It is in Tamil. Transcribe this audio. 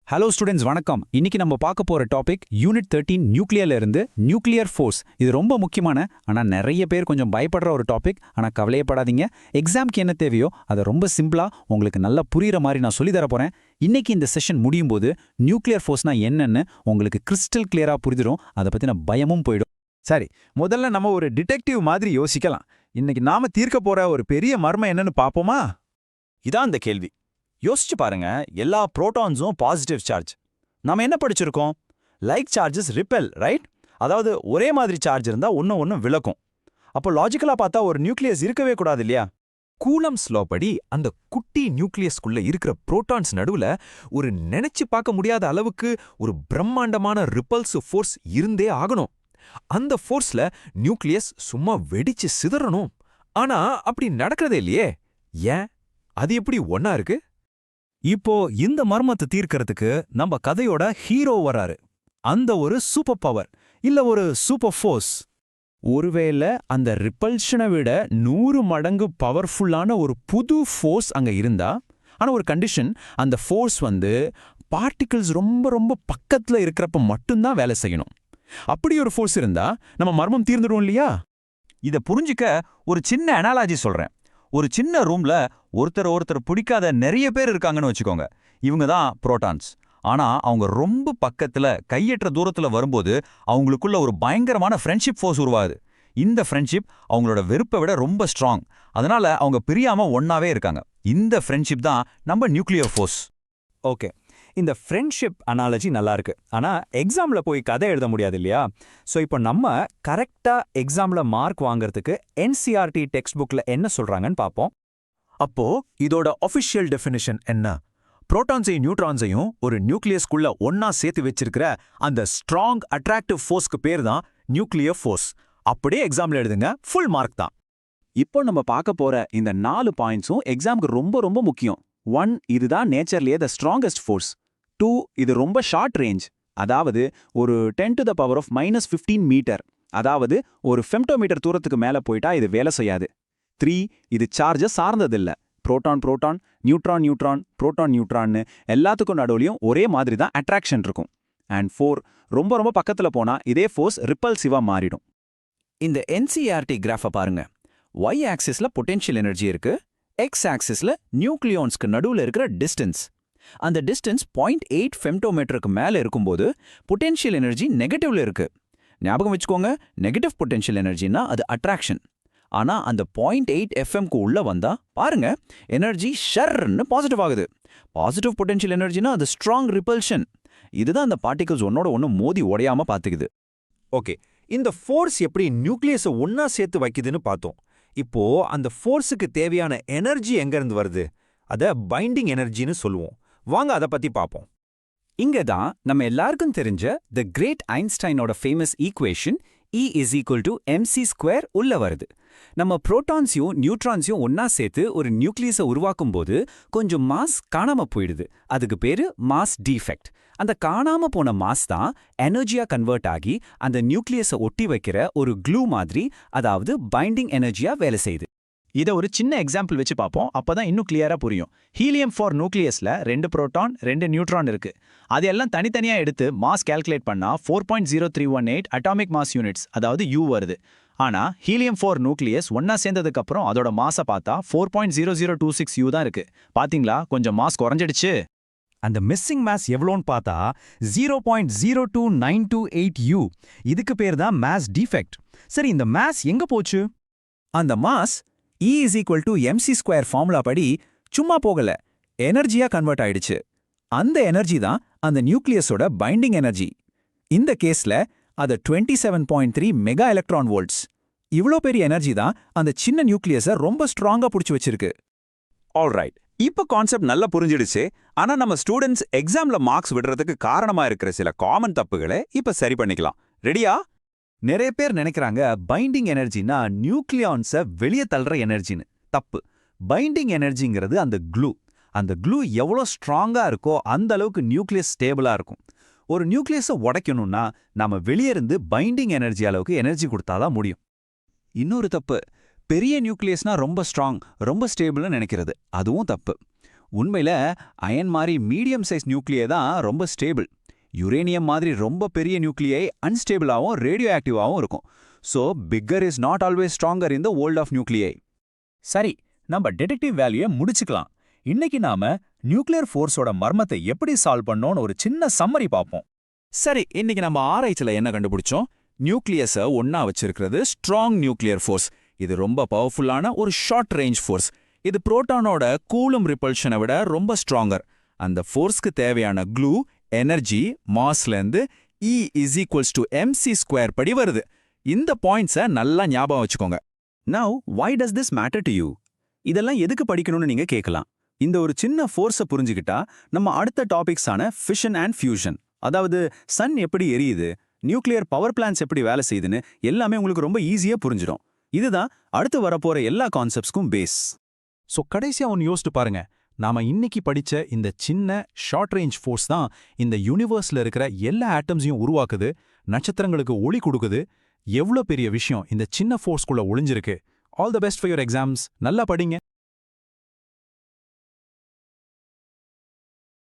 ஹலோ ஸ்டூடெண்ட்ஸ் வணக்கம். இன்னைக்கு நம்ம பார்க்க போற டாபிக் யூனிட் 13 நியூக்ளியர்ல இருந்து நியூக்ளியர் ஃபோர்ஸ். இது ரொம்ப முக்கியமான ஆனா நிறைய பேர் கொஞ்சம் பயப்படுற ஒரு டாபிக். ஆனா கவலையப்படாதீங்க, எக்ஸாம்க்கு என்ன தேவையோ அதை ரொம்ப சிம்பிளா உங்களுக்கு நல்லா புரியுற மாதிரி நான் சொல்லி தர போறேன். இன்னைக்கு இந்த செஷன் முடியும் போது நியூக்ளியர் ஃபோர்ஸ்னா என்னன்னு உங்களுக்கு கிறிஸ்டல் கிளியரா புரிஞ்சிடும். அதை பத்தின பயமும் போயிடும். சரி, முதல்ல நம்ம ஒரு டிடெக்டிவ் மாதிரி யோசிக்கலாம். இன்னைக்கு நாம தீர்க்க போற ஒரு பெரிய மர்மம் என்னன்னு பாப்போமா? இதான் அந்த கேள்வி. யோசிச்சு பாருங்க, எல்லா புரோட்டான்ஸும் பாசிட்டிவ் சார்ஜ். நாம என்ன படிச்சிருக்கோம்? Like charges repel, right? அதாவது ஒரே மாதிரி சார்ஜ் இருந்தா ஒன்னு விளக்கும். அப்போ லாஜிக்கலா பார்த்தா ஒரு நியூக்ளியஸ் இருக்கவே கூடாது இல்லையா? கூலம்ஸ் லா படி அந்த குட்டி நியூக்ளியஸ்குள்ள இருக்கிற புரோட்டான்ஸ் நடுவுல ஒரு நினைச்சு பார்க்க முடியாத அளவுக்கு ஒரு பிரம்மாண்டமான ரிப்பல்சிவ் ஃபோர்ஸ் இருந்தே ஆகணும். அந்த ஃபோர்ஸ்ல நியூக்ளியஸ் சும்மா வெடிச்சு சிதறணும். ஆனா அப்படி நடக்கிறதே இல்லையே. ஏன்? அது எப்படி ஒன்னா இருக்கு? இப்போ இந்த மர்மத்தை தீர்க்கறதுக்கு நம்ம கதையோட ஹீரோ வராரு. அந்த ஒரு சூப்பர் பவர் இல்ல ஒரு சூப்பர் ஃபோர்ஸ். ஒருவேளை அந்த ரிப்பல்ஷனை விட 100 மடங்கு பவர்ஃபுல்லான ஒரு புது ஃபோர்ஸ் அங்க இருந்தா, ஆனா ஒரு கண்டிஷன், அந்த ஃபோர்ஸ் பார்ட்டிகிள்ஸ் ரொம்ப ரொம்ப பக்கத்துல இருக்கிறப்ப மட்டும்தான் வேலை செய்யணும். அப்படி ஒரு ஃபோர்ஸ் இருந்தா நம்ம மர்மம் தீர்ந்துடும் இல்லையா? இத புரிஞ்சுக்க ஒரு சின்ன அனாலஜி சொல்றேன். ஒரு சின்ன ரூம்ல ஒருத்தர் பிடிக்காத நிறைய பேர் இருக்காங்கன்னு வச்சுக்கோங்க. இவங்க தான் புரோட்டான்ஸ். ஆனா அவங்க ரொம்ப பக்கத்துல கையற்ற தூரத்துல வரும்போது அவங்களுக்குள்ள ஒரு பயங்கரமான ஃப்ரெண்ட்ஷிப் ஃபோர்ஸ் உருவாகுது. இந்த ஃப்ரெண்ட்ஷிப் அவங்களோட வெறுப்பை விட ரொம்ப ஸ்ட்ராங். அதனால அவங்க பிரியாம ஒன்னாவே இருக்காங்க. இந்த ஃப்ரெண்ட்ஷிப் தான் நம்ம நியூக்ளியர் ஃபோர்ஸ். ஓகே, இந்த ஃப்ரெண்ட்ஷிப் அனாலஜி நல்லா இருக்கு. ஆனா எக்ஸாம்ல போய் கதை எழுத முடியாது இல்லையா? ஸோ இப்போ நம்ம கரெக்டா எக்ஸாம்ல மார்க் வாங்குறதுக்கு என்சிஆர்டி டெக்ஸ்ட் புக்ல என்ன சொல்றாங்கன்னு பார்ப்போம். அப்போ இதோட ஒஃபிஷியல் டெஃபினிஷன் என்ன? புரோட்டான்ஸையும் நியூட்ரான்ஸையும் ஒரு நியூக்ளியஸ்குள்ள ஒன்னா சேர்த்து வச்சிருக்கிற அந்த ஸ்ட்ராங் அட்ராக்டிவ் ஃபோர்ஸ்க்கு பேர் தான் நியூக்ளியர் ஃபோர்ஸ். அப்படியே எக்ஸாம்ல எழுதுங்க, ஃபுல் மார்க் தான். இப்போ நம்ம பார்க்க போற இந்த 4 பாயிண்ட்ஸும் எக்ஸாம்க்கு ரொம்ப ரொம்ப முக்கியம். 1, இதுதான் நேச்சர்லயே த ஸ்ட்ராங்கஸ்ட் ஃபோர்ஸ். 2, இது ரொம்ப ஷார்ட் ரேஞ்ச், அதாவது ஒரு 10⁻⁻15 மீட்டர், அதாவது ஒரு ஃபெம்டோமீட்டர் தூரத்துக்கு மேல போயிட்டா இது வேலை செய்யாது. 3, இது சார்ஜஸ் சார்ந்ததில்ல. Proton proton, neutron neutron, proton நியூட்ரான்னு எல்லாத்துக்கும் நடுவுலையும் ஒரே மாதிரி தான் அட்ராக்ஷன் இருக்கும். அண்ட் 4, ரொம்ப ரொம்ப பக்கத்துல போனா இதே ஃபோர்ஸ் ரிப்பல்சிவா மாறிடும். இந்த என்சிஆர்டி கிராஃபை பாருங்க. Y ஆக்சிஸ்ல பொட்டென்ஷியல் எனர்ஜி இருக்கு, X ஆக்சிஸ்ல நியூக்ளியான்ஸ்க்கு நடுவுல இருக்கிற டிஸ்டன்ஸ். அந்த டிஸ்டன்ஸ் 0.8 ஃபெம்டோமீட்டருக்கு மேல இருக்கும்போது பொட்டென்ஷியல் எனர்ஜி நெகட்டிவ்ல இருக்கு. ஞாபகம் வச்சுக்கோங்க, நெகட்டிவ் பொட்டென்ஷியல் எனர்ஜினா அது அட்ராக்ஷன். ஆனா அந்த 0.8 எஃப்எம்க்கு உள்ள வந்தா பாருங்க, எனர்ஜி ஷர்ன்னு பாசிட்டிவ் ஆகுது. பாசிட்டிவ் பொட்டென்ஷியல் எனர்ஜினா அது ஸ்ட்ராங் ரிப்பல்ஷன். இதுதான் அந்த பார்ட்டிகல்ஸ் ஒன்னோட ஒன்னு மோதி உடையாம பாத்துக்குது. ஓகே, இந்த ஃபோர்ஸ் எப்படி நியூக்ளியஸை ஒன்னா சேர்த்து வைக்குதுன்னு பார்த்தோம். இப்போ அந்த ஃபோர்ஸுக்கு தேவையான எனர்ஜி எங்க இருந்து வருது? அத பைண்டிங் எனர்ஜின்னு சொல்லுவோம். வாங்க அதை பத்தி பார்ப்போம். இங்க தான் நம்ம எல்லாருக்கும் தெரிஞ்ச தி கிரேட் ஐன்ஸ்டைனோட ஃபேமஸ் ஈக்குவேஷன் E=mc² உள்ள வருது. நம்ம புரோட்டான்ஸையும் நியூட்ரான்ஸையும் ஒன்னா சேர்த்து ஒரு நியூக்ளியஸை உருவாக்கும் போது கொஞ்சம் மாஸ் காணாம போயிடுது. அதுக்கு பேரு மாஸ் டிஃபெக்ட். அந்த காணாம போன மாஸ் தான் எனர்ஜியா கன்வெர்ட் ஆகி அந்த நியூக்ளியஸை ஒட்டி வைக்கிற ஒரு க்ளூ மாதிரி, அதாவது பைண்டிங் எனர்ஜியா வேலை செய்யுது. இதை ஒரு சின்ன எக்ஸாம்பிள் வச்சு பார்ப்போம், அப்பதான் இன்னும் கிளியரா புரியும். ஹீலியம் 4 நியூக்ளியஸ்ல 2 புரோட்டான் 2 நியூட்ரான் இருக்கு. அதெல்லாம் தனித்தனியா எடுத்து மாஸ் கால்குலேட் பண்ணா 4.0318 அட்டாமிக் மாஸ் யூனிட்ஸ், அதாவது U வருது. ஆனா ஹீலியம் 4 நியூக்ளியஸ் ஒன்னா சேர்ந்ததுக்கு அப்புறம் அதோட மாஸை பார்த்தா 4.0026 U தான் இருக்கு. பாத்தீங்களா, கொஞ்சம் மாஸ் குறைஞ்சிடுச்சு. அந்த மிஸ்ஸிங் மாஸ் எவ்வளோன்னு பார்த்தா 0.02928 U. இதுக்கு பேர் தான் மாஸ் டிஃபெக்ட். சரி, இந்த மாஸ் எங்க போச்சு? அந்த மாஸ் E=mc² ஃபார்முலா படி சும்மா போகல, எனர்ஜியா கன்வெர்ட் ஆயிடுச்சு. அந்த எனர்ஜி தான் அந்த நியூக்ளியஸோட பைண்டிங் எனர்ஜி. இந்த கேஸ்ல அது 27.3 மெகா எலக்ட்ரான் வோல்ட்ஸ். இவ்ளோ பெரிய எனர்ஜி தான் அந்த சின்ன நியூக்ளியஸை ரொம்ப ஸ்ட்ராங்கா புடிச்சு வச்சிருக்கு. ஆல்ரைட், இப்ப கான்செப்ட் நல்லா புரிஞ்சிடுச்சு. ஆனா நம்ம ஸ்டூடெண்ட்ஸ் எக்ஸாம்ல மார்க்ஸ் விடுறதுக்கு காரணமா இருக்கிற சில காமன் தப்புகளை இப்ப சரி பண்ணிக்கலாம். ரெடியா? நிறைய பேர் நினைக்கிறாங்க பைண்டிங் எனர்ஜினா நியூக்ளியான்ஸை வெளியே தள்ளுற எனர்ஜின்னு. தப்பு. பைண்டிங் எனர்ஜிங்கிறது அந்த க்ளூ. அந்த க்ளூ எவ்வளோ ஸ்ட்ராங்கா இருக்கோ அந்த அளவுக்கு நியூக்ளியஸ் ஸ்டேபிளா இருக்கும். ஒரு நியூக்ளியஸை உடைக்கணும்னா நாம வெளியே இருந்து பைண்டிங் எனர்ஜி அளவுக்கு எனர்ஜி கொடுத்தாதான் முடியும். இன்னொரு தப்பு, பெரிய நியூக்ளியஸ்னா ரொம்ப ஸ்ட்ராங், ரொம்ப ஸ்டேபிள்னு நினைக்கிறது. அதுவும் தப்பு. உண்மையில அயன் மாதிரி மீடியம் சைஸ் நியூக்ளியை தான் ரொம்ப ஸ்டேபிள். யுரேனியம் மாதிரி ரொம்ப பெரிய நியூக்ளியை அன்ஸ்டேபிளாகவும் ரேடியோ ஆக்டிவாகவும் இருக்கும். So bigger is not always stronger in the world of nuclei. சரி, நம்ம டிடெக்டிவ் வேல்யூயை முடிச்சுக்கலாம். இன்னைக்கு நாம நியூக்ளியர் ஃபோர்ஸோட மர்மத்தை எப்படி சால்வ் பண்ணோம்னு ஒரு சின்ன சம்மரி பார்ப்போம். சரி, இன்னைக்கு நம்ம ஆராய்ச்சியில என்ன கண்டுபிடிச்சோம்? நியூக்ளியஸை ஒண்ணா வச்சிருக்கிறது ஸ்ட்ராங் நியூக்ளியர் ஃபோர்ஸ். இது ரொம்ப பவர்ஃபுல்லான ஒரு ஷார்ட் ரேஞ்ச் ஃபோர்ஸ். இது புரோட்டானோட கூலும் ரிப்பல்ஷனை விட ரொம்ப ஸ்ட்ராங்கர். அந்த ஃபோர்ஸ்க்கு தேவையான க்ளூ, எனர்ஜி, மாஸ்லேருந்து E = mc² படி வருது. இந்த பாயிண்ட்ஸை நல்லா ஞாபகம் வச்சுக்கோங்க. Now, why does this matter to you? இதெல்லாம் எதுக்கு படிக்கணும்னு நீங்க கேட்கலாம். இந்த ஒரு சின்ன ஃபோர்ஸை புரிஞ்சுக்கிட்டா நம்ம அடுத்த டாபிக்ஸான ஃபிஷன் அண்ட் ஃபியூஷன், அதாவது சன் எப்படி எரியுது, நியூக்ளியர் பவர் பிளான்ட்ஸ் எப்படி வேலை செய்யுதுன்னு எல்லாமே உங்களுக்கு ரொம்ப ஈஸியா புரிஞ்சிடும். இதுதான் அடுத்து வரப்போற எல்லா கான்செப்ட்ஸ்க்கும் பேஸ். ஸோ கடைசியா ஒன்று யோசிச்சு பாருங்க. நாம இன்னைக்கு படிச்ச இந்த சின்ன ஷார்ட் ரேஞ்ச் ஃபோர்ஸ் தான் இந்த யூனிவர்ஸ்ல இருக்கிற எல்லா ஆட்டம்ஸையும் உருவாக்குது, நட்சத்திரங்களுக்கு ஒளி கொடுக்குது. எவ்வளோ பெரிய விஷயம் இந்த சின்ன ஃபோர்ஸ்குள்ள ஒளிஞ்சிருக்கு. All the best for your exams. நல்லா படிங்க.